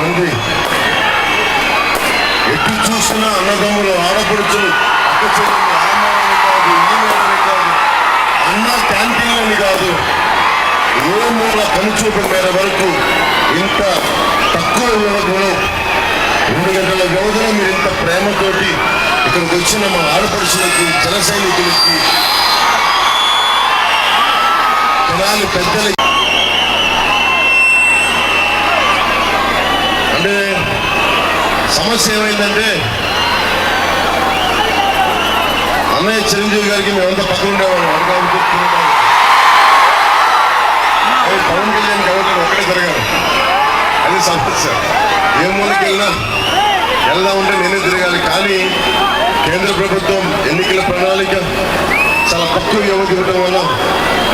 మంది ఎటు చూసిన అన్నదమ్ములు, ఆడపడుచులు, అక్క చెల్లెలు, ఆమాలని కాదు, ఈమెలని కాదు, అన్న క్యాంటీన్లని కాదు, ఏ మూల కనుచూపు మేర వరకు ఇంత తక్కువ వ్యవధిలో 2 గంటల వ్యవధిలో మీరు ఇంత ప్రేమతోటి ఇక్కడికి వచ్చిన మా ఆడపడుచులకి, జన సైనికులకి, జనాలు పెద్దలకి అంటే సమస్య ఏమైందంటే అన్నయ్య చిరంజీవి గారికి మేమంతా పక్కన ఉండేవాళ్ళం. అడగాలి చెప్తున్నాం పవన్ కళ్యాణ్ గవర్నర్ ఒకటే తిరగాలి, అది సమస్య. ఏ మూలకి వెళ్దామంటే నేనే తిరగాలి. కానీ కేంద్ర ప్రభుత్వం ఎన్నికల ప్రణాళిక చాలా తక్కువ వ్యవధి ఇవ్వడం వల్ల,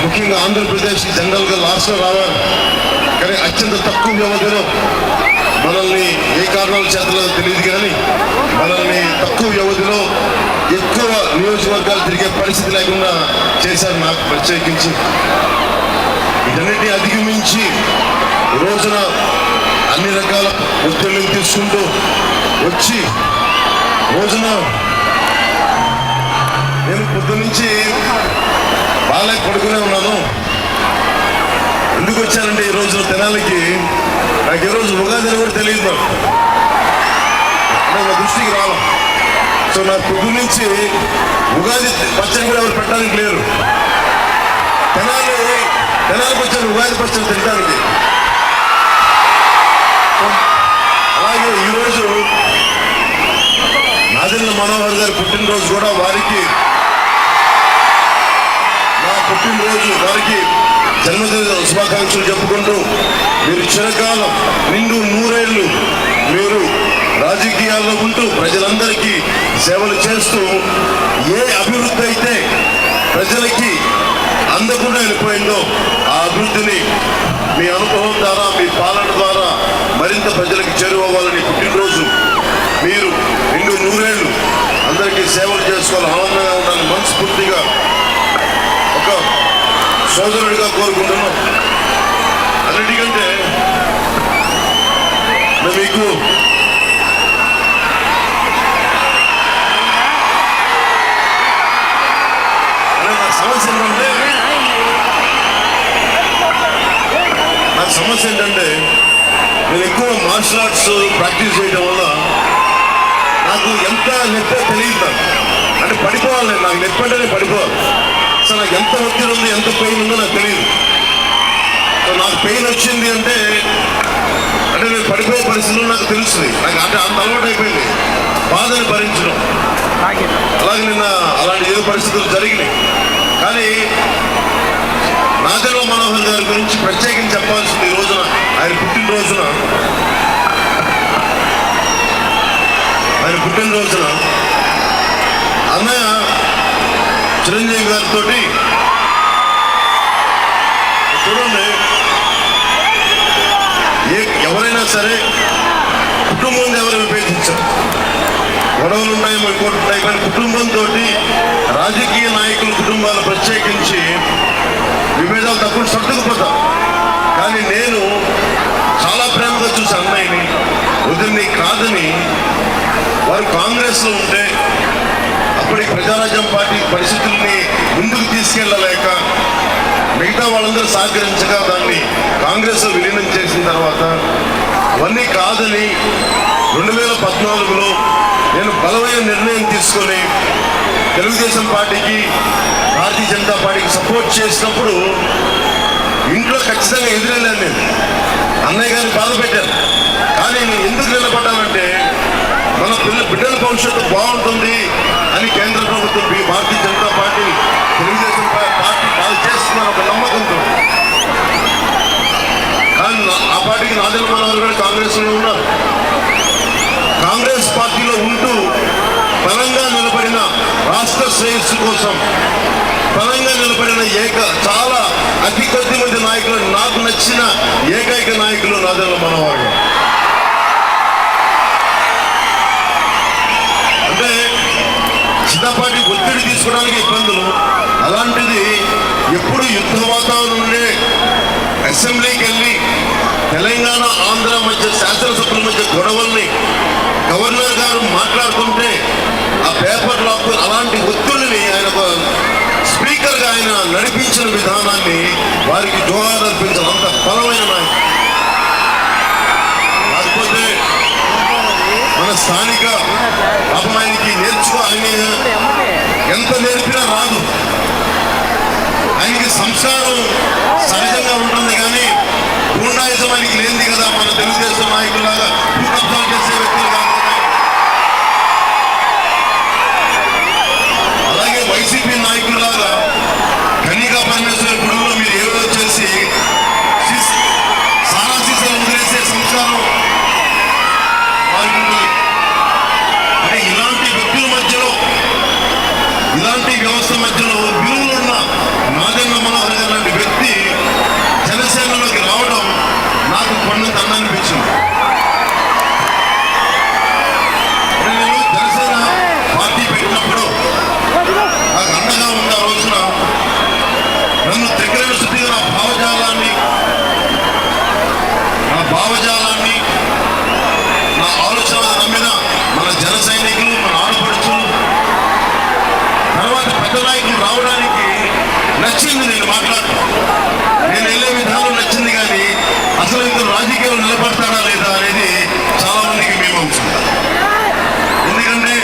ముఖ్యంగా ఆంధ్రప్రదేశ్ జనరల్గా లాస్ట్లో రావాలి, కానీ అత్యంత తక్కువ వ్యవధిలో మనల్ని ఏ కారణాల చేతలో తెలియదు కానీ మనల్ని తక్కువ వ్యవధిలో ఎక్కువ నియోజకవర్గాలు తిరిగే పరిస్థితి లేకుండా చేశారు. నాకు ప్రత్యేకించి వీటన్నిటిని అధిగమించి రోజున అన్ని రకాల ఒత్తిళ్లను తీసుకుంటూ వచ్చి రోజున నేను పొద్దు నుంచి బాగా పడుకునే ఉన్నాను. ఎందుకు వచ్చానంటే ఈ రోజున తెనాలికి నాకు ఈరోజు ఉగాది అని కూడా తెలియదు, నాకు నా దృష్టికి రావాలి. సో నాకు పొద్దు నుంచి ఉగాది పచ్చడి కూడా ఎవరు పెట్టడానికి లేరు. తెనాలికి వచ్చాను ఉగాది పచ్చడి తినడానికి. అలాగే ఈరోజు నాదెళ్ల మనోహర్ గారి పుట్టినరోజు కూడా, వారికి నా పుట్టినరోజు, వారికి జన్మదిన శుభాకాంక్షలు చెప్పుకుంటూ మీరు చిరకాలం నిండు 100 ఏళ్ళు మీరు రాజకీయాల్లో ఉంటూ ప్రజలందరికీ సేవలు చేస్తూ ఏ అభివృద్ధి అయితే ప్రజలకి అందకుండా వెళ్ళిపోయిందో ఆ అభివృద్ధిని మీ అనుభవం ద్వారా, మీ పాలన ద్వారా మరింత ప్రజలకు చేరువవ్వాలని పుట్టినరోజు మీరు నిండు 100 ఏళ్ళు అందరికీ సేవలు చేసుకోవాలి, ఆనందంగా ఉండాలని మనస్ఫూర్తిగా ఒక సోదరుడిగా కోరుకుంటున్నాం. అన్నిటికంటే మీకు సమస్య ఏంటంటే నేను ఎక్కువ మార్షల్ ఆర్ట్స్ ప్రాక్టీస్ చేయడం వల్ల నాకు ఎంత నొప్పో తెలియదు. అంటే పడిపోవాలి, నాకు నొప్పి అంటేనే పడిపోవాలి. అసలు నాకు ఎంత ఒత్తిడి ఉంది, ఎంత పెయిన్ ఉందో నాకు తెలియదు. సో నాకు పెయిన్ వచ్చింది అంటే నేను పడిపోయే పరిస్థితుల్లో నాకు తెలుస్తుంది. నాకు అంటే అంత అలవాటు అయిపోయింది బాధని భరించడం. అలాగే నిన్న అలాంటి ఏదో పరిస్థితులు జరిగినాయి. కానీ నాదెళ్ల మనోహర్ గారి గురించి ప్రత్యేకించి చెప్పాల్సింది ఈ రోజున, ఆయన పుట్టినరోజున అన్నయ్య చిరంజీవి గారితో చూడండి, ఎవరైనా సరే కుటుంబం ఎవరు విభేదించారు, గొడవలు ఉన్నాయేమో ఇంకోటి ఉంటాయి, కానీ కుటుంబంతో రాజకీయ నాయకుల కుటుంబాలు ప్రత్యేకించి విభేదాలు తక్కువ సర్దుకుపోతాం. కానీ నేను చాలా ప్రేమగా చూసి అన్నయ్యని వదిలిని కాదని, వారు కాంగ్రెస్లో ఉంటే అప్పటికి ప్రజారాజ్యం పార్టీ పరిస్థితుల్ని ముందుకు తీసుకెళ్ళలేక మిగతా వాళ్ళందరూ సహకరించగా దాన్ని కాంగ్రెస్లో విలీనం చేసిన తర్వాత అవన్నీ కాదని 2014లో నేను బలమైన నిర్ణయం తీసుకొని తెలుగుదేశం పార్టీకి, భారతీయ జనతా పార్టీకి సపోర్ట్ చేసినప్పుడు ఇంట్లో ఖచ్చితంగా ఎదురెళ్ళాను. నేను అన్నయ్య గారిని బాధ పెట్టాను. కానీ నేను ఎందుకు నిలబడ్డానంటే మన బిడ్డల భవిష్యత్తు బాగుంటుంది అని కేంద్ర ప్రభుత్వం, భారతీయ జనతా పార్టీ, తెలుగుదేశం పార్టీ బాగా చేస్తున్నారు ఒక నమ్మకంతో. కానీ ఆ పార్టీకి నాదెళ్ల మనోహర్ గారు కాంగ్రెస్లో ఉన్నారు. కాంగ్రెస్ పార్టీలో ఉంటూ బలంగా నిలబడిన, రాష్ట్ర శ్రేయస్సు కోసం బలంగా నిలబడిన చాలా అతి కొద్ది మంది నాయకులు, నాకు నచ్చిన ఏకైక నాయకులు నాదెళ్ల మనోహర్ గారు. అంటే చిన్నపాటి ఒత్తిడి తీసుకోవడానికి ఇబ్బందులు, అలాంటిది ఎప్పుడు యుద్ధ వాతావరణంలో అసెంబ్లీకి వెళ్ళి తెలంగాణ ఆంధ్ర మధ్య శాసనసభల వారికి జోహార్ అర్పించాలి. అంత బలమైన నాయకుడు. కాకపోతే మన స్థానిక అపమానికి ఆయన ఎంత నేర్పినా రాదు. ఆయనకి సంస్కారం సహజంగా ఉంటుంది, కానీ గుండాయిజం ఆయనకి లేనిది కదా. మన తెలుగుదేశం నాయకులాగా భూకబ్జాలు చేసే వ్యక్తులు కాదు. అలాగే వైసీపీ నాయకులాగా కన్నికా పరమేశ్వర గుడిలో మీరు ఏదో చేసి సారా సీసాలు వదిలేసే సంస్కారం వారికి ఉంటుంది. అంటే ఇలాంటి వ్యక్తుల మధ్యలో, ఇలాంటి వ్యవస్థ మధ్యలో విలువలున్న నాదెండ్ల మనోహర్ గారు లాంటి వ్యక్తి జనసేనలోకి రావడం నాకు కొండంత అనిపించింది. నేను జనసేన పార్టీ పెట్టినప్పుడు నాకు అండగా ఉన్న రోజున నన్ను దగ్గర శుద్ధిగా నా భావజాలాన్ని నా ఆలోచన నమ్మిన మన జన సైనికులు, మన ఆడపడుచులు, తర్వాత పెద్ద నాయకులు రావడానికి నచ్చింది. నేను మాట్లాడటం, నేను వెళ్ళే విధానం నచ్చింది, కానీ అసలు ఇందులో రాజకీయాలు నిలబడతాడా లేదా అనేది చాలా మందికి మేము అంశం. ఎందుకంటే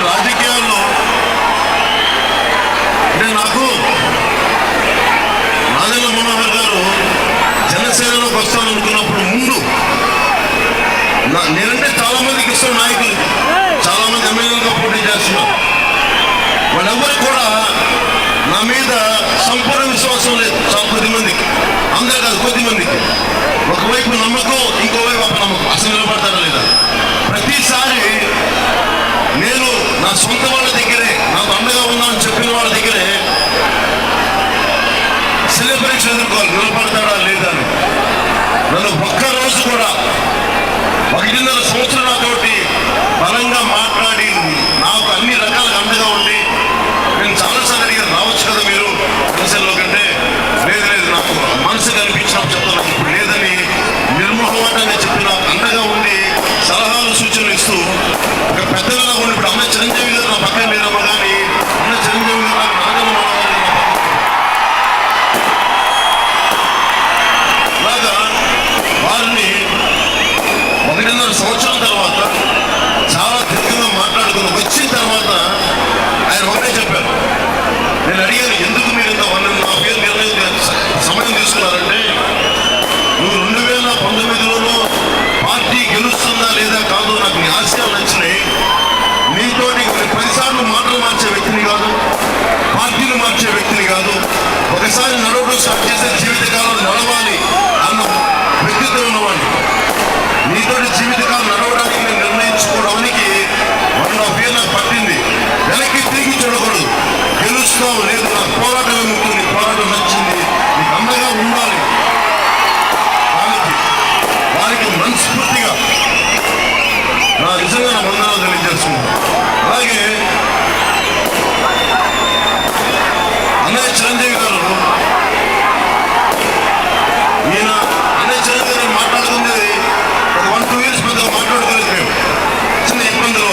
రాజకీయాల్లో నాకు నాదెండ్ల మనోహర్ గారు జనసేనలోకి వస్తాననుకున్నప్పుడు ముందు నేనంటే చాలా మందికి ఇష్టం. నాయకులు చాలా మంది ఎమ్మెల్యేలుగా పోటీ చేస్తున్నారు. వాళ్ళెవ్వరికి కూడా నా మీద సంపూర్ణ విశ్వాసం లేదు. చాలా కొద్ది మందికి, అందరు కాదు, కొద్ది మందికి. ఒకవైపు నమ్మకం, ఇంకోవైపు అపనమ్మకం. అసలు నిలబడతారా లేదా? ప్రతిసారి నేను నా సొంత వాళ్ళ దగ్గరే, నాకు అండగా ఉన్నానని చెప్పిన వాళ్ళ దగ్గరే శల్య పరీక్ష ఎదుర్కోవాలి, నిలబడతాడా లేదా అని. నన్ను ఒక్కరోజు కూడా 1.5 సంవత్సరం నాతోటి బలంగా మాట్లాడి నాకు అన్ని రకాలుగా అండగా ఉండి, నేను చాలాసార్లు అడిగాను, రావచ్చు కదా మీరు జనసేనలో కంటే. లేదు నాకు మనసు కనిపించినప్పుడు చెప్తాను, ఇప్పుడు లేదని నిర్మోహమాటంగా చెప్పి నాకు అండగా ఉండి సలహాలు సూచనలు ఇస్తూ ఒక పెద్దగా ఉండి, ఇప్పుడు అన్న చిరంజీవి గారు నా పక్కన లేరమ్మా, కానీ అన్న చిరంజీవి గారు నాకు నాదెండ్ల అలాగా వారిని 1.5 సంవత్సరం తర్వాత చాలా దీర్ఘంగా మాట్లాడుకుని వచ్చిన తర్వాత ఆయన ఒకటే చెప్పారు. నేను అడిగాను, ఎందుకు మీరు ఇంత 1.5 years నిర్ణయం సమయం తీసుకున్నారంటే, నువ్వు 2019లోనూ పార్టీ గెలుస్తుందా లేదా కాదు, నాకు నీ ఆశయాలు నచ్చినాయి. నీతోటి 10 సార్లు మాటలు మార్చే వ్యక్తిని కాదు, పార్టీలు మార్చే వ్యక్తిని కాదు. ఒకసారి నడవడం స్టార్ట్ చేసే జీవితకాలం నడవాలి అన్న వ్యక్తిత్వం ఉన్నవాడిని. నీతోటి జీవితకాలం నడవడానికి నేను నిర్ణయించుకోవడానికి 1.5 years నాకు పట్టింది. వెనక్కి తిరిగి చూడకూడదు. గెలుస్తావు లేదు, నాకు పోరాటమే ముఖ్యం. నీ పోరాటం నచ్చింది, నీకు అండగా ఉండాలి. వారికి మనస్ఫూర్తిగా నా నిజంగా నా వందనాలు తెలియజేస్తున్నాను. అలాగే అన్నయ్య చిరంజీవి గారు, ఈయన అన్నయ్య చిరంజీవి గారు మాట్లాడుతుంది ఒక 1-2 years పెద్దగా మాట్లాడుకోలేదు. మేము చిన్న ఇబ్బందులు,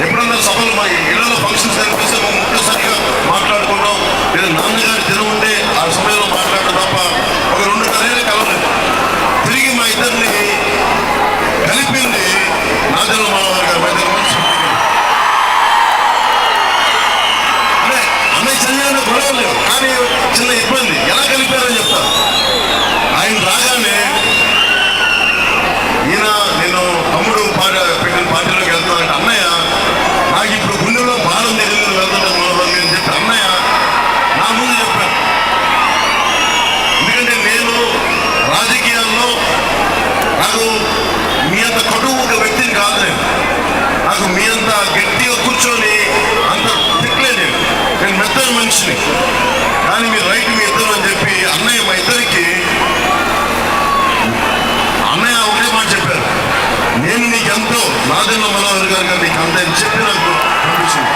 ఎప్పుడన్నా సభలు మా ఇళ్లలో ఫంక్షన్స్ కనిపిస్తే ముఖ్యసారిగా మాట్లాడుకుంటాం. లేదా నాన్నగారి దినం ఉంటే ఆ సమయంలో మాట్లాడడం తప్ప ఒక 2 నెలలు కలవలేదు. తిరిగి మా ఇద్దరిని కలిపింది నాదెండ్ల మనోహర్ గారు. అంటే అన్నయ్య చిన్న గొడవలేదు, కానీ చిన్న ఇబ్బంది. ఎలా కలిపారని చెప్తారు. ఆయన రాగానే ఈయన నేను తమ్ముడు పెట్టిన పార్టీలోకి వెళ్తానంటే, అన్నయ్య నాకు ఇప్పుడు గుండెలో భారం తెలియదు వెళ్తాను మనోహర్ అని చెప్పి అన్నయ్య నా ముందు చెప్పాను. ఎందుకంటే నేను రాజకీయాల్లో నాకు మీ అంత కటువు ఒక వ్యక్తిని కాదు. నాకు మీ అంత గట్టిగా కూర్చొని అంత తిట్టలేదు. నేను మెత్తని మనిషిని, కానీ మీరు రైట్ మీ ఇద్దరు అని చెప్పి అన్నయ్య మా ఇద్దరికి అన్నయ్య ఒకటే మాట చెప్పారు, నేను నీకెంతో నాదెండ్ల మనోహర్ గారు నీకు అంత చెప్పి నాకు పంపించింది.